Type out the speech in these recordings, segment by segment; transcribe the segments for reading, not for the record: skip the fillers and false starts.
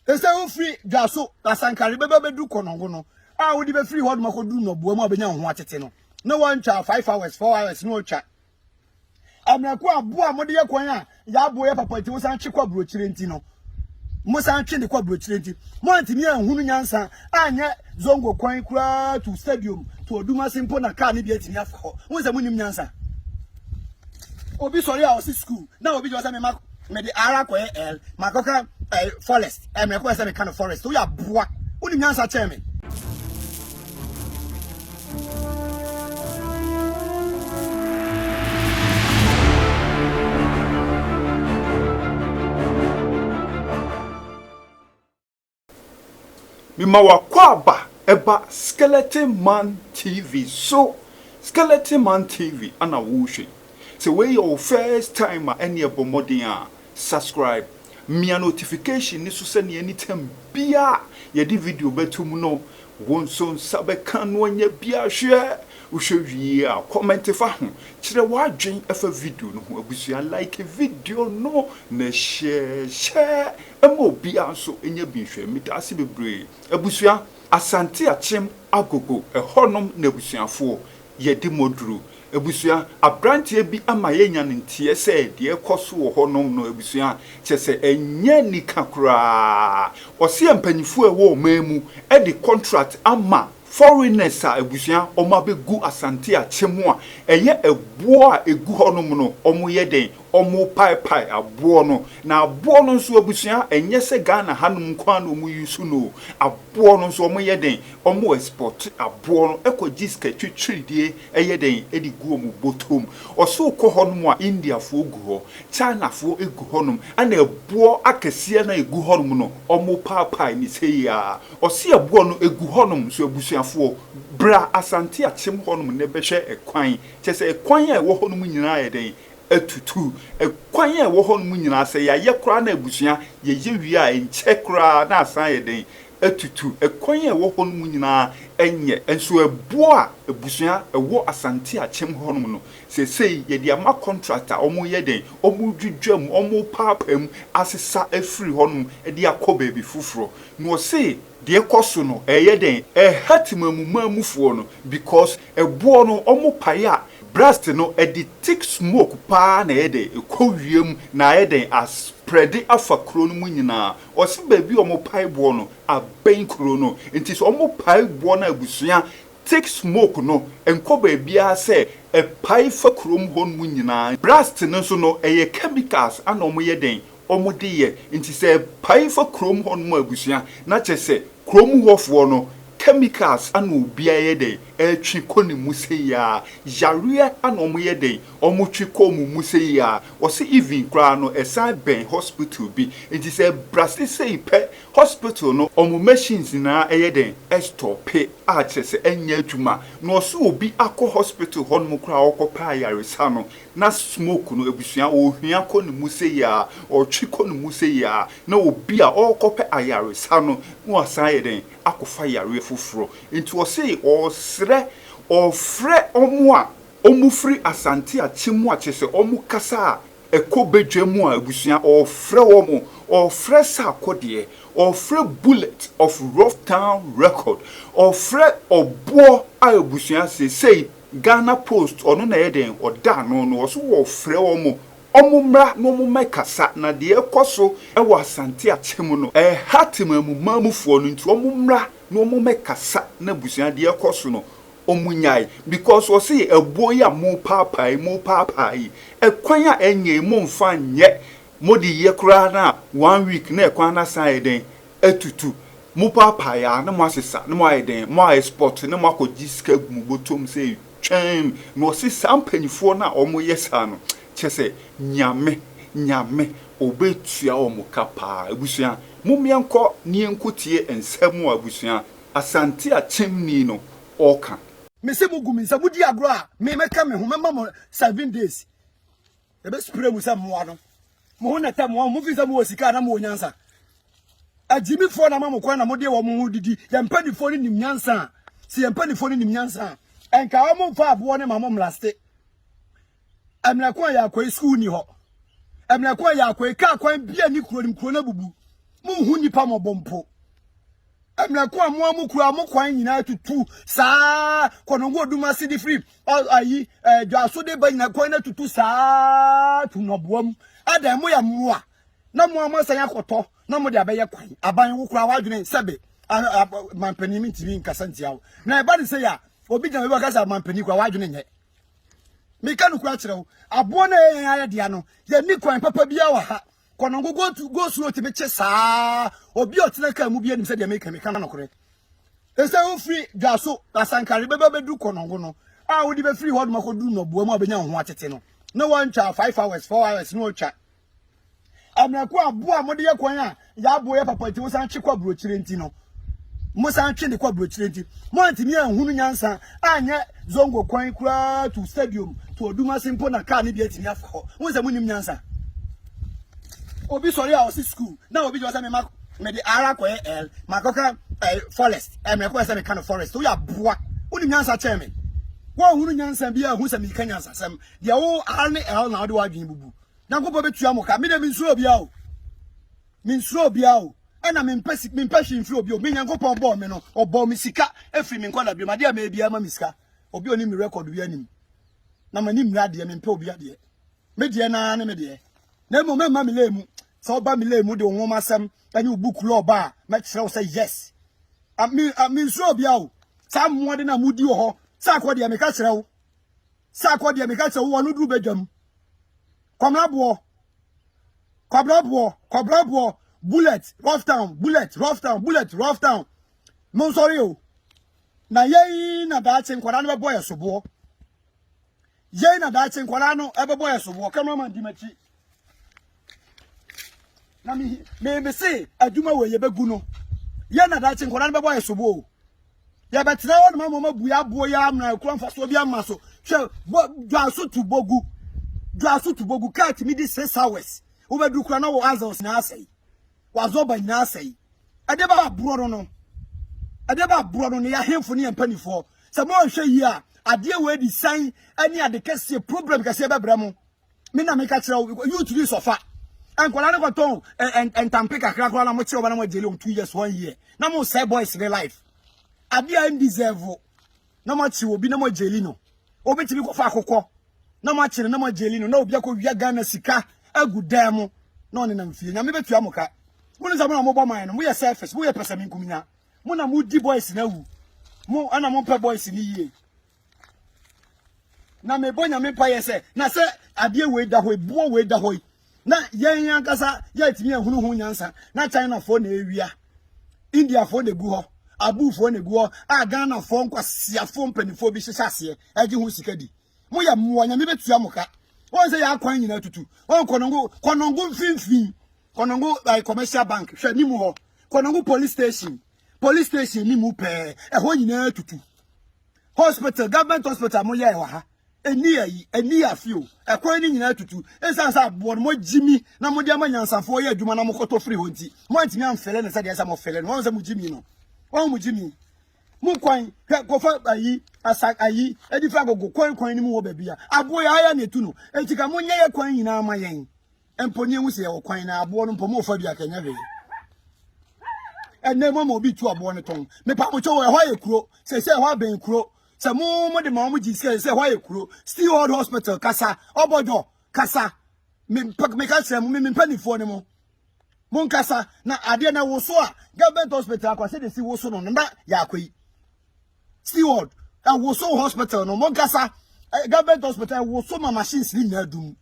They say free gaso asankari bebe do konongo ah we be free hold mako do no bo ma benya ho atete no no one cha 5 hours 4 hours no cha amrako aboa mode ye kwan a ya aboa papa ti wo san chekwa brochire nti no mo san twe de kwa brochire nti mo antimi anhunu nyansa anye zongo kwan kura to stadium to oduma simple na car ni bi atimi afa ho wo se munim nyansa obi sorry I was school na obi just say me the ara ko el makoka forest me ko say me kind of forest so ya boa unim nyansa che me Mimawa kwaba eba Skeleton Man TV. So Skeleton Man TV ana wushi. So when your first time any abomodia subscribe. Mia notification ni so send anytime bia ye di video betum no wonson sabe kan wonye bia hwe uhwe a comment fa ho kire wadwen afa video no ho abusua like video no na share emo bia so enye bi hwe mitase bebre abusua Asante Akyem agogo ehonom na abusuafo ye di moduru ebusua abrantie bi ama yenya ntie se de ekoso wo honom no ebusua chese enye nika kura ose empanyifu ewo mamu e di contract ama foreigners a ebusua omabegu Asante Akyem a eye ebo a egu honom no omoye den omo pai abo no na abo no nso ebusua enye se Ghana hanum kwa no mu yusu no abo no nso omoye den omo export abo no ekogiska twitwidie eye den edi gu omo botom oso ko honom a India fo gu ho China fo egu honom ana abo akese na egu honom no omo pai ni sei ya osi abo no egu honom so ebusuafo bra Asante Akyem honom ne behwe ekwan chese ekwan a wo honom nyina ye den etutu ekwan e wo honum nyina se ya ye kra na abusua ye wi a enche kra na asan ye den etutu ekwan e wo honum nyina enye enso ebo a abusua ewo Asante Akyem honum no se ye dia ma contractor omo ye den omo dwudwam omo papam asesa afri honum e dia kɔ baby fufuro no se de koso no eye den hatimamumamufuo no because ebo no omo paya Blast no edi thick smoke pa na ede ekowiem na ede as spread afa kro no nyina osi baabi omo paibo no aben kro no enti so omo paibo na abusua thick smoke no enko baabi a se e pai fa kro ho no nyina blast no so no eye chemicals ana omo ye den omo de ye enti se pai fa kro ho no abusua na chese kro hofo no chemicals anu bia ye dey etwi koni museya yare anu omo ye dey omo twi komu museya o se even kra no esan ben hospital bi enti se brasi sei pe hospital no omo machines na ye dey stop a chese enya adwuma no so obi akọ hospital honum kra okopa yare sa no na smoke no ebusua ohia koni museya o twi koni museya na obi a okopa ayare sa no no asan ye dey akọfa yare fufuro enti o sei o ofre omo a omufri Asante Akyem a chese omu kasa ekobedwe mu a abusua ofre omo ofre Sarkodie ofre bullet of rough town record ofre obo a abusua sei Ghana Post ono na yeden oda no so ofre omo omumra no mumekasa na de ekoso ewo Asante Akyem no hatimamumamufuo no nti omumra no mumekasa na busua de ekoso no omunyai because o say ebo ya mo papai ekwan a enye mo mfa nye modi ye kura na 1 week na ekwan na san den etutu mo papai a na mo asesa na mo ayeden mo export na mo akogiska gumu botom say twem no si sampanifo na omo yesa no chese nyame obetua omo kapa abusua mumienko ni enkotie ensemu abusua Asante Akyem ni no oka me se mugumi sa mudi agro a me meka me ho mema mo 7 days e be spray mu sa mo ano mo ho na ta mo mo fi sa mo sika na mo nyansa ajimi fo na ma kwa na mo de wo mo didi ya mpanifo ni nim nyansa si ya mpanifo ni nim nyansa enka wo mo fa abo ne ma mo mlaste emlako ya akwa school ni ho emlako ya akwa ka akwa bia ni kuro na bubu mu hu nipa mo bompo amrako amu amukura amukwan nyina tutu saa konongo oduma city free ayi dwaso de ba nyina kwan na tutu saa tunoboam adam mo ya moa na mo amasan akoto na mo de abeye kwan aban wukura wadwene sebe mampani mintimi nkasantiawo na e ba de se ya obi jam be kasa mampani kwa wadwene nye meka no kura kirewo abo na ya dia no ye ni kwan papa bia wa ha konongo go slow to me saa obi otena ka mu bia nim se de meka na no kore ese o free dwaso asankare bebe du konongo no a wo di be free hold makodu no bo mu abenya ho atete no na wan cha 5 hours 4 hours no cha amrako abo a mode ye kwan a ya abo ye papa ti wo san chekwa brochire nti no mo san twe ne kwa brochire nti mo antimi ahunu nyansa anye zongo kwan kura to stadium to oduma simple na car ne bi atimi afa ho wo se mo nim nyansa obi sorry a osi school na obi jo say me de ara ko el makoka forest me ko say me kind of forest wo ya boa wo nim nyansa chairman wo hunu nyansa bi a hu se me kan nyansa sam de wo ar ne el na wo de wadwen bubu na ko betua mo ka me de min suro bia o ena me mpesi mfiri obi o me nyankopon bo me no obo me sika efiri me nkwada bi ma de ma bia ma me sika obi oni me record wi anim na mani mra de me mpe obi ade me de na me de na mo me ma me lemu so ba me lemu de won masam ani book law ba me kire say yes me suro bia o sa mo de na mudi ho Sarkodie me ka kire wo Sarkodie me ka kire wo no duru badwam kwamrabo bullet rough town mo sorry o na yei na dache nkwara no bebo yesobo yei na dache nkwara no ebebo yesobo cameraman di machi na me say aduma we ye begu no yei na dache nkwara no bebo yesobo ya betra won mama bu ya bo ya amna ekran faso bi amaso hwe dwaso to bogu cat mi di 6 hours wo bedu kura na wo azos na asai wazoba na asai adeba buro no ne ya hemfo ne empanifo se mo hwe yi a ade we di san ani ade kese problem kese bebra mo me na me ka kira you to this sofa ankola ne kwaton entampe kakra kwa na mo kire oba na mo jeli 2 years 1 year na mo say boys in life ade a deserve na mo kire obi na mo jeli no obi timi ko fa akokọ na ma kire na ma jeli no na obi akọ Ghana sika agudam no na one na mfie nya me betua moka mo nza mo na mo bo man no mo ye surface mo ye pesa min kumnya mo na mo di boys na wu mo ana mo pe boys ni yie na me bonya me pa ye se na se ade we da hoi buo we da hoi na yen ankasa ye timi ehunu hu nyansa na China fo na ewia India fo na gu ho abu fo na gu ho a Ghana fo nkwasi afo mpanifo bi hyehyase agi hu sika di mo ya muanya me betua moka won say ya kwan nyina tutu won konongo mfimfin konongo commercial bank hwe ni mu ho konongo police station ni mu pe ho nyina tutu hospital government hospital mo ye wa ha eni afio kwan ni nyina tutu ensansa abo no mo jimi na mo de amanyansafo ye adwuma na mo koto free honti mo antimi amfele ne say de mo fele no won say mo jimi no won mo jimi mu kwan kofa ayi edifa gogo kwan ni mu wo babia abo ya aya netu no entika mo nye ye kwan nyina ama yen emponi hu se ye kwan na abo no mpomo fa bia kanya we enne mo obi tu abo ne ton me pa mo cho ho ye kuro se ho ben kuro se mo de ma mo ji se ho ye kuro still hold hospital kasa obodo kasa me ka se mo me mpanifo ne mo kasa na ade na wo so a government hospital akwase de si wo so no na ya akwai steward wo so hospital no monkasa government hospital wo so ma machines ni na dum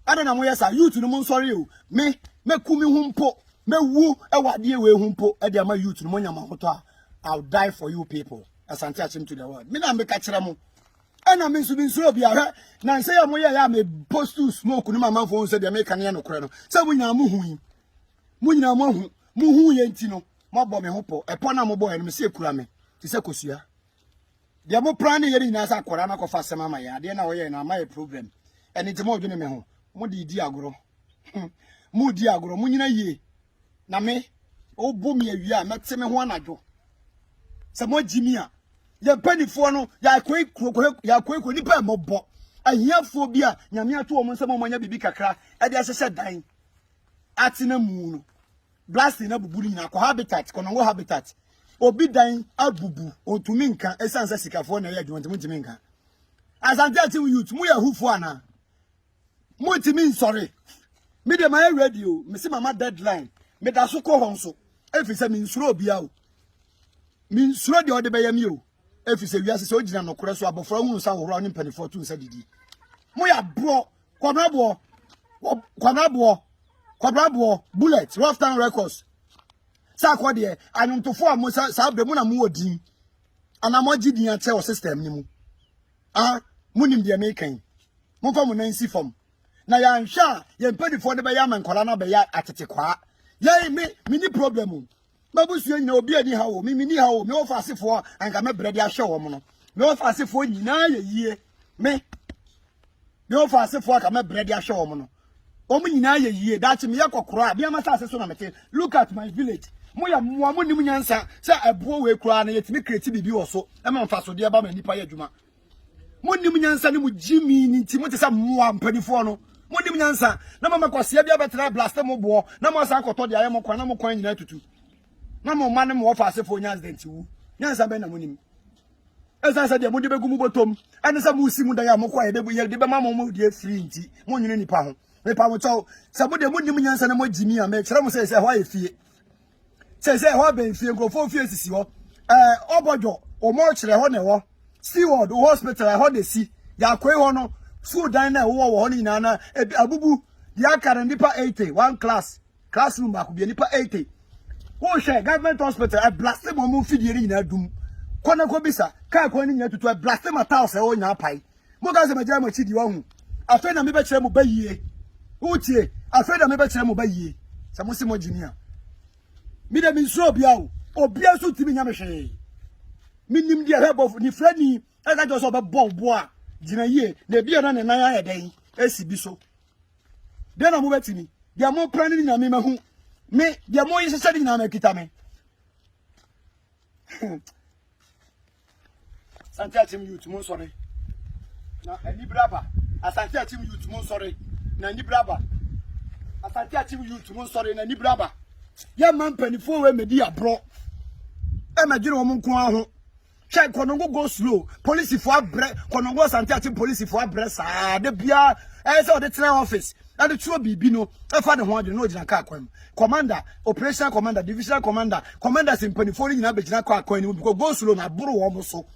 ada na mo yesa youth no mo sorry o me kumi humpo me wu ewade we humpo e de ama youth no mo nyama hoto a I'll die for you people Asante Akyem to the world me na me ka kire mo ana me nsu bi ahwe na nse ya mo ya me post to smoke no mama fo nse de me kan ye no kore no se mo nyina mo hu mo hu ye nti no mo bo me hopo epo na mo bo he no me se kura me ti se kosua de mo plan ye nyina sa akora na kofa sema ma ya de na wo ye na ma ye problem eni ti mo dwene me ho mo di agoro mo di agoro mo nyina ye na me o bo me awia mete me ho anadwo se mo jimi a ye panifo no ya kwekwo nipa mo bo ahiafo bi a nyame ato o mo nsem mo nya bibi kakra e de ahyehye dan atena mu no blasting na bubu nyina ko habitat konongo habitat obi dan abubu ontumi nka esanse sikafo na ye adwuma ntimi nka Asante Akyem youth mu ya hufo ana mu ntimi sorry me de my radio me see mama deadline me da so ko honso efise me nsuro obia o me nsuro de ode beyam o efise wiase se ogina no kore so abofra hunu sa horo ne mpanifo tu nsa didi mu ya bro kwabrabo bullet rough town records Sarkodie anyuntofo amo sa be mu na mu odin anamo gidin ache o system ni mu munim de mekan mo fa mo nansi fom na ya nhwa ye mpanifo de be ya mankola na be ya atete kwa ye me ni problem mabusu nyina obi ani ha wo me ni ha wo me ofa asefo anka me brede ahwe wo mo no me ofa asefo nyina ye yie me ofa asefo aka me brede ahwe wo mo no o mu nyina ye yie dachi me yakokoro bia ma sa aseso na mete look at my village mo ya mo nim nyansa se ebo we kura na yetimi create bibi wo so e ma mfa so de ba ma nipa ye adwuma mo nim nyansa ne mo jimi ni nti mo te sa mo ampanifo no mo nim nyansa na mama kwase bia betra blast mo bo na mo sa akoto de aye mo kwan na mo kwan nyina tutu na mo ma ne mo ofa asefo nyansa nti wu nyansa be na mo nim esa de mo de begu mu botom ene sa mo si mu da ya mo kwa ye de be ma mo de free nti mo nyine nipa ho nipa mo chaw sa mo de mo nim nyansa na mo jimi a me kire mo se ho aye fie se ho ben fie nkrofo fie sisi ho obojo o mo kire ho ne ho steward hospital ho de si ya kwai ho no school dan na wo ho ni na abubu ya kare nipa 80 one classroom ba ku bi nipa 80 wo she government hospital a blast mo fidie ni na dum kona ko bisa ka ko ni nya tutu a blast ma taw se wo nya pai mo ga se ma jira ma chidi wa hu afa na me be kire mo bayie utie afa na me be kire mo bayie sa mo si mo jinia mi de mi nso bia o obia so timi nya me hwe mi nim dia hebo ni frani e ka jo so be bo a gina yie na bia na ne nan aye den esi bi so de na mo betimi dia mo prani ni na me mahu me dia mo yi se di na me kita me Asante Akyem youth mo sorry na ani braba Asante Akyem youth mo sorry na ani braba Asante Akyem youth mo sorry na ani braba ya man panifo we medi abro e ma gire wo mo nko aho check konongo go slow police for abre konongo Asante Akyem police for abre sa de bia e se o de train office na de tuo bibi no e fa de ho ade no gina ka akwam commander operation commander divisional commander commanders in panifo ni na be gina ka akwam ni because go slow na buru wo mo so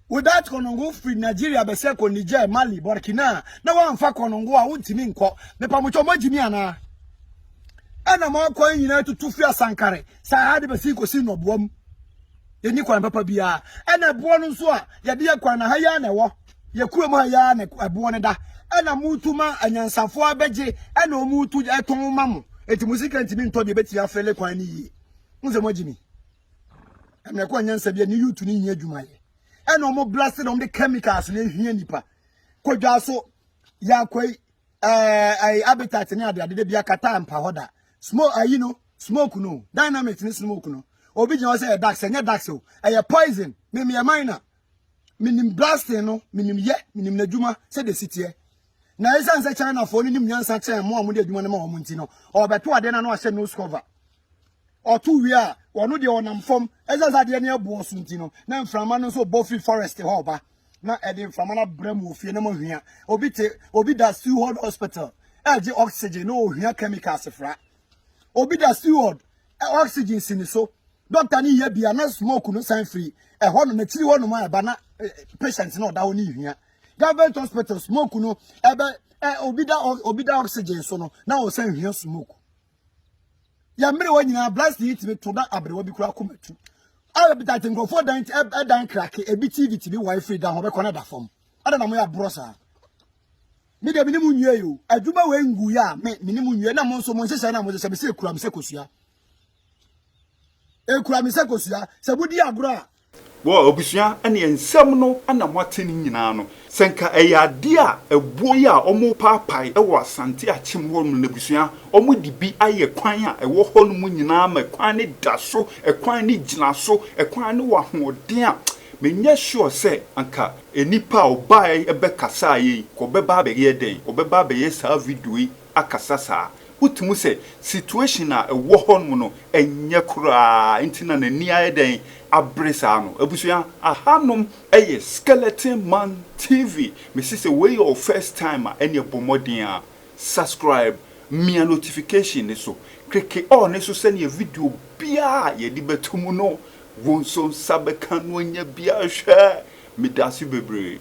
without konongo free Nigeria be se ko Niger Mali Burkina na wa mfa konongo a wuntimi nko me pa mo chomo jimi ana ana ma kwa nyina tutu fi asankare sa hade be si ko si no boam ye ni kwa papa bia ana bo no so a ye de kwa na haya na wo ye kuo mu haya na abo ne da ana mutuma anyansafo abeje ana omutu eton mamu eti musika ntimi nto de beti afele kwa ni yi nze mo jimi ana kwa nyansa bia ni yutu ni nya dwumaye ana omo blasted on the chemicals na ehia nipa kodwa so ya kwai habitat ni ade de bia kata ampa hoda smoke smoke no dynamics ni smoke no obi jina say dax enya dax o poison me minor minim blasting no minim na dwuma say the city na esanse China for ni nim nyansa chen mo amode adwuma na ma omo nti no obeto ade na no ahye no cover otu wi a wono de onam fom esanse de na ebo so nti no na mframa no so bofi forest ho ba na ede mframa na brem ofie na mo hwia obi da steward hospital age oxygen no hwia chemicals fra obi da steward oxygen sini so doctor ni ye bia na smoke no sign free ho no na chiri ho no ma ba na patient no da ho ni hwia government hospital smoke no ebe obi da oxygen so no na o sign hwia smoke ya mere wa nyina blast it me to da abrewa bi kura komatu awe bi that ngo for dan crack e bi tv bi wifi da ho be kona da fom ada na mo ya brosa mi de minimu nwie yo adwuma we ngu ya me minimu nwie na mo nso mo nhese na mo se be se kura me se kosua kura me se kosua se budi agro wo obusua ene ensem no ana mwateni nyina no senka eyade a ebuo ya omo paapai ewo Asante Akyem wo no nebusua omo dibi aye kwan a ewo ho no mu nyina ma kwan ne da so ekwan ne gina so ekwan ne wa hoden a menye sure say anka enipa obai ebe kasa yi ko beba be ye den obeba be ye sa video yi akasa sa wotimu say situation a ewo hon no enye kura ntina na ni ayeden abresa no ebusua ahanom eye Skeleton Man TV me say wey your first time any bomodin a subscribe me a notification ne so click on so send your video bia ye di betumu no wonso sabeka no nya bia hwe me dasi bebre.